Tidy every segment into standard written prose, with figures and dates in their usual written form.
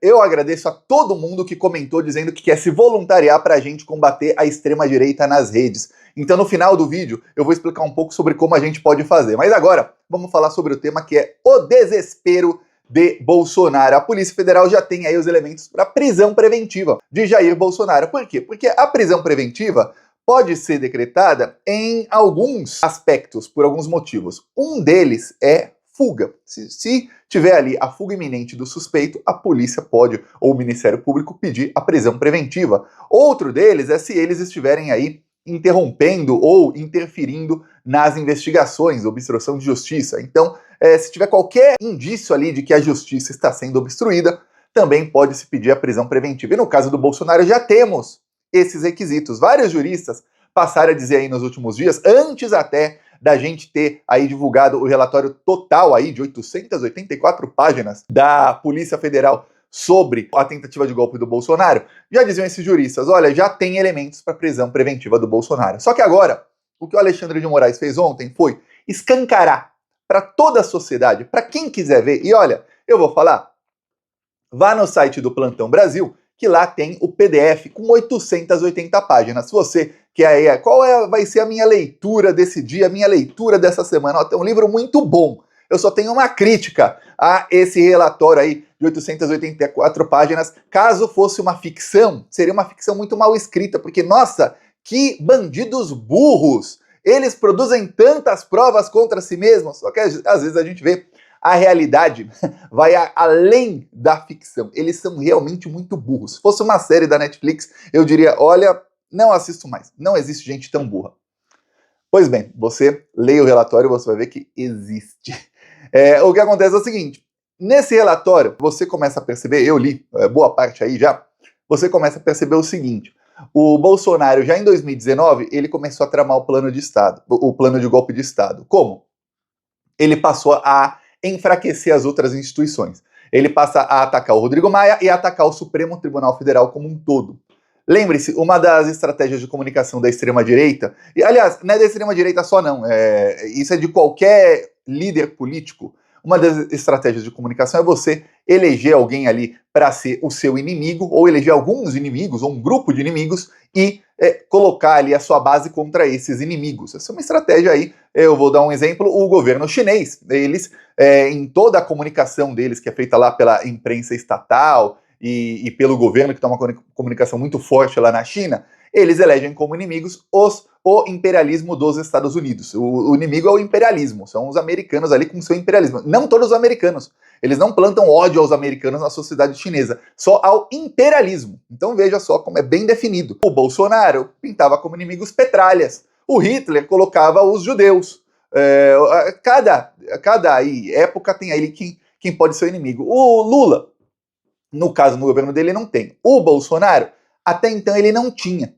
eu agradeço a todo mundo que comentou dizendo que quer se voluntariar para a gente combater a extrema-direita nas redes. Então no final do vídeo eu vou explicar um pouco sobre como a gente pode fazer. Mas agora vamos falar sobre o tema que é o desespero de Bolsonaro. A Polícia Federal já tem aí os elementos para prisão preventiva de Jair Bolsonaro. Por quê? Porque a prisão preventiva pode ser decretada em alguns aspectos, por alguns motivos. Um deles é fuga. Se tiver ali a fuga iminente do suspeito, a polícia pode, ou o Ministério Público, pedir a prisão preventiva. Outro deles é se eles estiverem aí interrompendo ou interferindo nas investigações, obstrução de justiça. Então, se tiver qualquer indício ali de que a justiça está sendo obstruída, também pode se pedir a prisão preventiva. E no caso do Bolsonaro já temos esses requisitos. Vários juristas passaram a dizer aí nos últimos dias, antes até da gente ter aí divulgado o relatório total aí de 884 páginas da Polícia Federal sobre a tentativa de golpe do Bolsonaro, já diziam esses juristas, olha, já tem elementos para prisão preventiva do Bolsonaro. Só que agora, o que o Alexandre de Moraes fez ontem foi escancarar para toda a sociedade, para quem quiser ver, e olha, eu vou falar, vá no site do Plantão Brasil, que lá tem o PDF com 880 páginas. Se você quer, vai ser a minha leitura desse dia, a minha leitura dessa semana? Ó, tem um livro muito bom. Eu só tenho uma crítica a esse relatório aí de 884 páginas. Caso fosse uma ficção, seria uma ficção muito mal escrita, porque, nossa, que bandidos burros! Eles produzem tantas provas contra si mesmos, só que às vezes a gente vê a realidade vai além da ficção. Eles são realmente muito burros. Se fosse uma série da Netflix, eu diria, olha, não assisto mais. Não existe gente tão burra. Pois bem, você leia o relatório e você vai ver que existe. O que acontece é o seguinte, nesse relatório, você começa a perceber, eu li boa parte aí já, você começa a perceber o seguinte, o Bolsonaro já em 2019, ele começou a tramar o plano de Estado, o plano de golpe de Estado. Como? Ele passou a enfraquecer as outras instituições. Ele passa a atacar o Rodrigo Maia e a atacar o Supremo Tribunal Federal como um todo. Lembre-se, uma das estratégias de comunicação da extrema-direita, e aliás, não é da extrema-direita só não, isso é de qualquer líder político, uma das estratégias de comunicação é você eleger alguém ali para ser o seu inimigo, ou eleger alguns inimigos, ou um grupo de inimigos, e colocar ali a sua base contra esses inimigos. Essa é uma estratégia aí, eu vou dar um exemplo, o governo chinês, eles, em toda a comunicação deles, que é feita lá pela imprensa estatal e pelo governo, que tem uma comunicação muito forte lá na China, eles elegem como inimigos o imperialismo dos Estados Unidos. O inimigo é o imperialismo, são os americanos ali com seu imperialismo. Não todos os americanos, eles não plantam ódio aos americanos na sociedade chinesa, só ao imperialismo. Então veja só como é bem definido. O Bolsonaro pintava como inimigos petralhas, o Hitler colocava os judeus. Cada época tem aí quem pode ser o inimigo. O Lula, no caso no governo dele, não tem. O Bolsonaro, até então ele não tinha.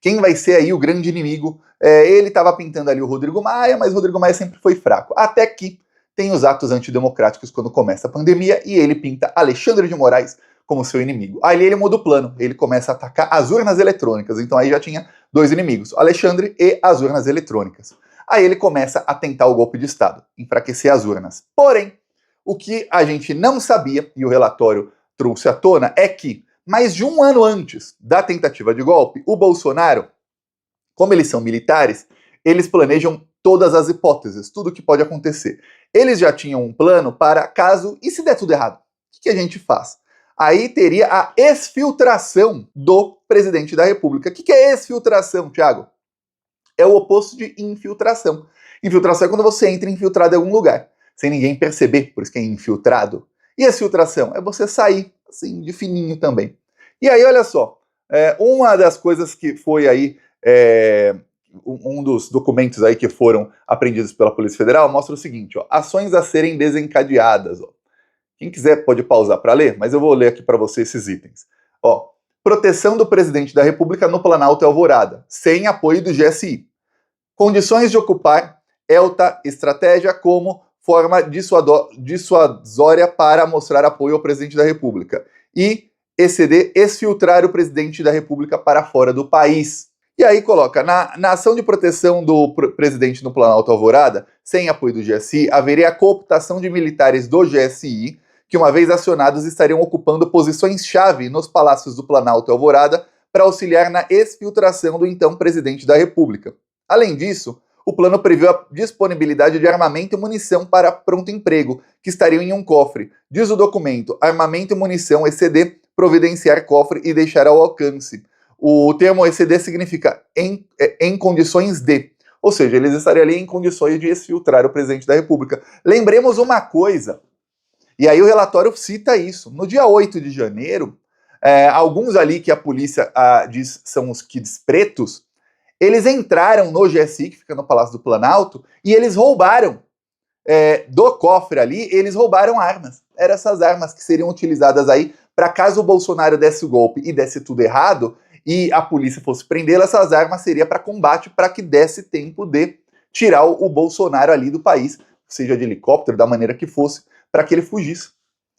Quem vai ser aí o grande inimigo? Ele estava pintando ali o Rodrigo Maia, mas o Rodrigo Maia sempre foi fraco. Até que tem os atos antidemocráticos quando começa a pandemia e ele pinta Alexandre de Moraes como seu inimigo. Ali ele muda o plano, ele começa a atacar as urnas eletrônicas. Então aí já tinha dois inimigos, Alexandre e as urnas eletrônicas. Aí ele começa a tentar o golpe de Estado, enfraquecer as urnas. Porém, o que a gente não sabia, e o relatório trouxe à tona, é que mais de um ano antes da tentativa de golpe, o Bolsonaro, como eles são militares, eles planejam todas as hipóteses, tudo que pode acontecer. Eles já tinham um plano para caso, e se der tudo errado, o que a gente faz? Aí teria a exfiltração do presidente da República. O que é exfiltração, Thiago? É o oposto de infiltração. Infiltração é quando você entra infiltrado em algum lugar, sem ninguém perceber, por isso que é infiltrado. E exfiltração é você sair, assim, de fininho também. E aí, olha só, uma das coisas que foi aí, um dos documentos aí que foram apreendidos pela Polícia Federal mostra o seguinte, ó, ações a serem desencadeadas. Ó. Quem quiser pode pausar para ler, mas eu vou ler aqui para você esses itens. Ó, proteção do presidente da República no Planalto e Alvorada, sem apoio do GSI. Condições de ocupar ELTA estratégia como forma dissuasória para mostrar apoio ao presidente da República. E ECD, exfiltrar o presidente da República para fora do país. E aí coloca, na ação de proteção do presidente no Planalto Alvorada, sem apoio do GSI, haveria a cooptação de militares do GSI que, uma vez acionados, estariam ocupando posições-chave nos palácios do Planalto e Alvorada para auxiliar na exfiltração do então presidente da República. Além disso, o plano previu a disponibilidade de armamento e munição para pronto emprego, que estariam em um cofre. Diz o documento: armamento e munição exceder, providenciar cofre e deixar ao alcance. O termo exceder significa em condições de, ou seja, eles estariam ali em condições de exfiltrar o presidente da República. Lembremos uma coisa, e aí o relatório cita isso. No dia 8 de janeiro, alguns ali que a polícia diz são os kids pretos, eles entraram no GSI, que fica no Palácio do Planalto, e eles roubaram do cofre ali, eles roubaram armas. Eram essas armas que seriam utilizadas aí para caso o Bolsonaro desse o golpe e desse tudo errado, e a polícia fosse prendê-lo, essas armas seria para combate, para que desse tempo de tirar o Bolsonaro ali do país, seja de helicóptero, da maneira que fosse, para que ele fugisse.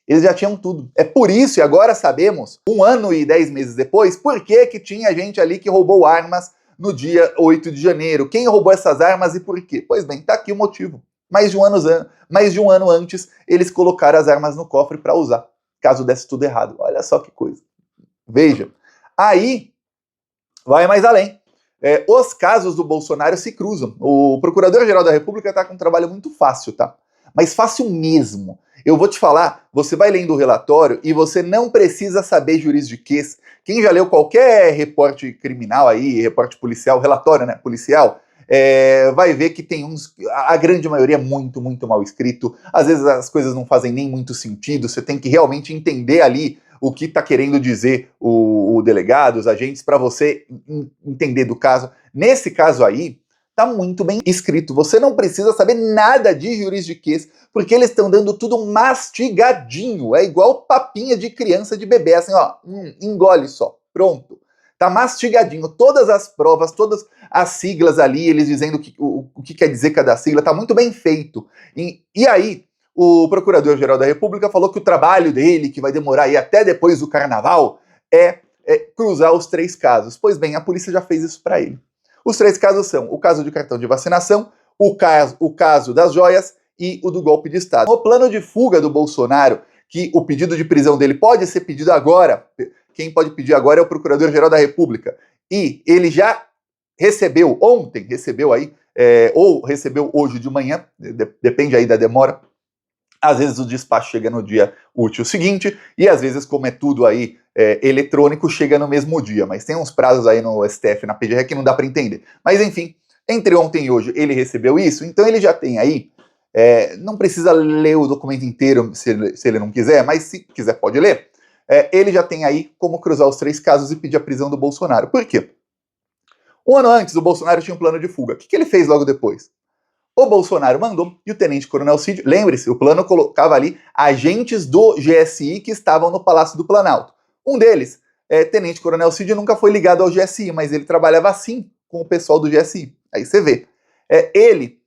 Eles já tinham tudo. É por isso, e agora sabemos, 1 ano e 10 meses depois, por que tinha gente ali que roubou armas no dia 8 de janeiro. Quem roubou essas armas e por quê? Pois bem, tá aqui o motivo. Mais de um ano antes, eles colocaram as armas no cofre para usar, caso desse tudo errado. Olha só que coisa. Veja. Aí, vai mais além. Os casos do Bolsonaro se cruzam. O Procurador-Geral da República está com um trabalho muito fácil, tá? Mas fácil mesmo. Eu vou te falar, você vai lendo o relatório e você não precisa saber juridiquês. Quem já leu qualquer reporte criminal aí, reporte policial, relatório, né, policial, vai ver que tem a grande maioria é muito, muito mal escrito. Às vezes as coisas não fazem nem muito sentido, você tem que realmente entender ali o que está querendo dizer o delegado, os agentes, para você entender do caso. Nesse caso aí, tá muito bem escrito. Você não precisa saber nada de juridiquês, porque eles estão dando tudo mastigadinho. É igual papinha de criança, de bebê, assim, ó, engole só, pronto. Tá mastigadinho. Todas as provas, todas as siglas ali, eles dizendo o que quer dizer cada sigla, tá muito bem feito. E aí, o Procurador-Geral da República falou que o trabalho dele, que vai demorar aí até depois do Carnaval, é cruzar os 3 casos. Pois bem, a polícia já fez isso para ele. Os 3 casos são o caso de cartão de vacinação, o caso das joias e o do golpe de Estado. O plano de fuga do Bolsonaro, que o pedido de prisão dele pode ser pedido agora, quem pode pedir agora é o Procurador-Geral da República, e ele já recebeu, ontem recebeu aí, ou recebeu hoje de manhã, depende aí da demora. Às vezes o despacho chega no dia útil seguinte, e às vezes, como é tudo aí eletrônico, chega no mesmo dia. Mas tem uns prazos aí no STF, na PGR, que não dá para entender. Mas enfim, entre ontem e hoje ele recebeu isso, então ele já tem aí, não precisa ler o documento inteiro se ele não quiser, mas se quiser pode ler. Ele já tem aí como cruzar os 3 casos e pedir a prisão do Bolsonaro. Por quê? 1 ano antes, o Bolsonaro tinha um plano de fuga. O que ele fez logo depois? O Bolsonaro mandou, e o tenente-coronel Cid, lembre-se, o plano colocava ali agentes do GSI que estavam no Palácio do Planalto. Um deles, tenente-coronel Cid, nunca foi ligado ao GSI, mas ele trabalhava assim com o pessoal do GSI. Aí você vê. Ele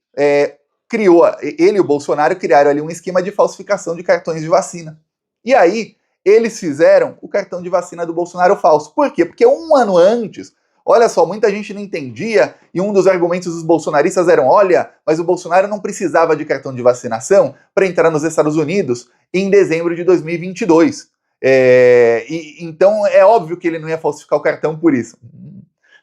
e o Bolsonaro criaram ali um esquema de falsificação de cartões de vacina. E aí, eles fizeram o cartão de vacina do Bolsonaro falso. Por quê? Porque 1 ano antes, olha só, muita gente não entendia, e um dos argumentos dos bolsonaristas eram, olha, mas o Bolsonaro não precisava de cartão de vacinação para entrar nos Estados Unidos em dezembro de 2022. Então é óbvio que ele não ia falsificar o cartão por isso.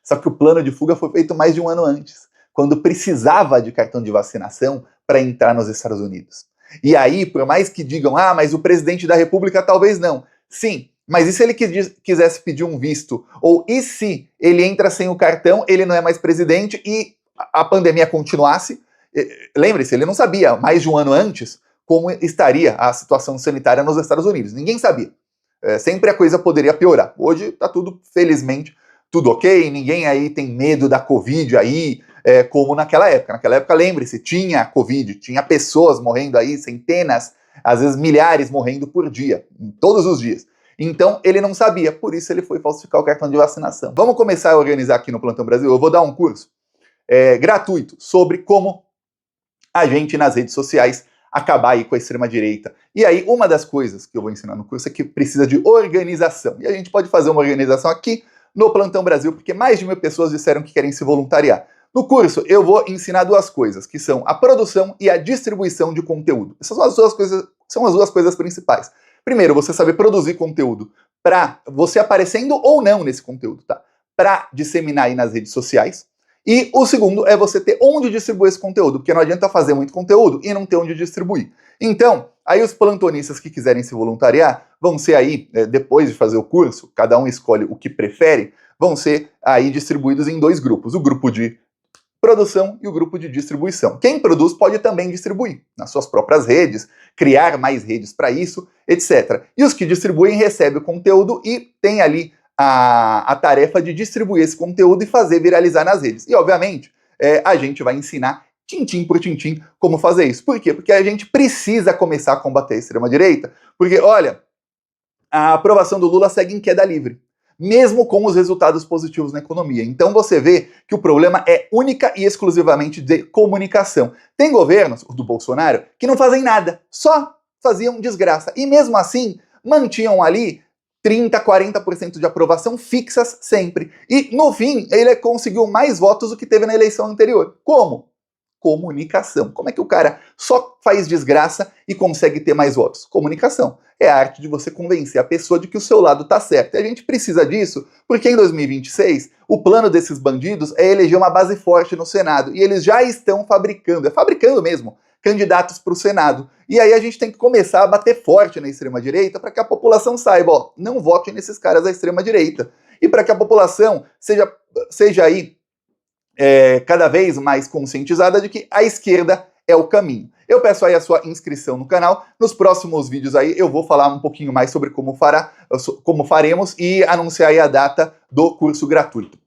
Só que o plano de fuga foi feito mais de 1 ano antes, quando precisava de cartão de vacinação para entrar nos Estados Unidos. E aí, por mais que digam, mas o presidente da República talvez não. Sim, mas e se ele quisesse pedir um visto? Ou e se ele entra sem o cartão, ele não é mais presidente e a pandemia continuasse? Lembre-se, ele não sabia, mais de 1 ano antes, como estaria a situação sanitária nos Estados Unidos. Ninguém sabia. Sempre a coisa poderia piorar. Hoje está tudo, felizmente, tudo ok, ninguém aí tem medo da Covid aí, como naquela época. Naquela época, lembre-se, tinha Covid, tinha pessoas morrendo aí, centenas, às vezes milhares morrendo por dia, todos os dias. Então, ele não sabia, por isso ele foi falsificar o cartão de vacinação. Vamos começar a organizar aqui no Plantão Brasil. Eu vou dar um curso gratuito sobre como a gente, nas redes sociais, acabar aí com a extrema-direita. E aí, uma das coisas que eu vou ensinar no curso é que precisa de organização. E a gente pode fazer uma organização aqui no Plantão Brasil, porque mais de 1000 pessoas disseram que querem se voluntariar. No curso, eu vou ensinar 2 coisas, que são a produção e a distribuição de conteúdo. Essas são as 2 coisas São as duas coisas principais. Primeiro, você saber produzir conteúdo para você aparecendo ou não nesse conteúdo, tá? Para disseminar aí nas redes sociais. E o segundo é você ter onde distribuir esse conteúdo, porque não adianta fazer muito conteúdo e não ter onde distribuir. Então, aí os plantonistas que quiserem se voluntariar vão ser aí, depois de fazer o curso, cada um escolhe o que prefere, vão ser aí distribuídos em dois grupos. O grupo de produção e o grupo de distribuição. Quem produz pode também distribuir nas suas próprias redes, criar mais redes para isso, etc. E os que distribuem recebem o conteúdo e tem ali a tarefa de distribuir esse conteúdo e fazer viralizar nas redes. E, obviamente, a gente vai ensinar tintim por tintim como fazer isso. Por quê? Porque a gente precisa começar a combater a extrema-direita, porque, olha, a aprovação do Lula segue em queda livre, mesmo com os resultados positivos na economia. Então você vê que o problema é única e exclusivamente de comunicação. Tem governos, o do Bolsonaro, que não fazem nada, só faziam desgraça. E mesmo assim, mantinham ali 30%, 40% de aprovação fixas sempre. E, no fim, ele conseguiu mais votos do que teve na eleição anterior. Como? Comunicação. Como é que o cara só faz desgraça e consegue ter mais votos? Comunicação. É a arte de você convencer a pessoa de que o seu lado tá certo. E a gente precisa disso porque em 2026 o plano desses bandidos é eleger uma base forte no Senado. E eles já estão fabricando mesmo, candidatos para o Senado. E aí a gente tem que começar a bater forte na extrema-direita para que a população saiba, ó, não vote nesses caras da extrema-direita. E para que a população seja aí cada vez mais conscientizada de que a esquerda é o caminho. Eu peço aí a sua inscrição no canal. Nos próximos vídeos aí eu vou falar um pouquinho mais sobre como faremos e anunciar aí a data do curso gratuito.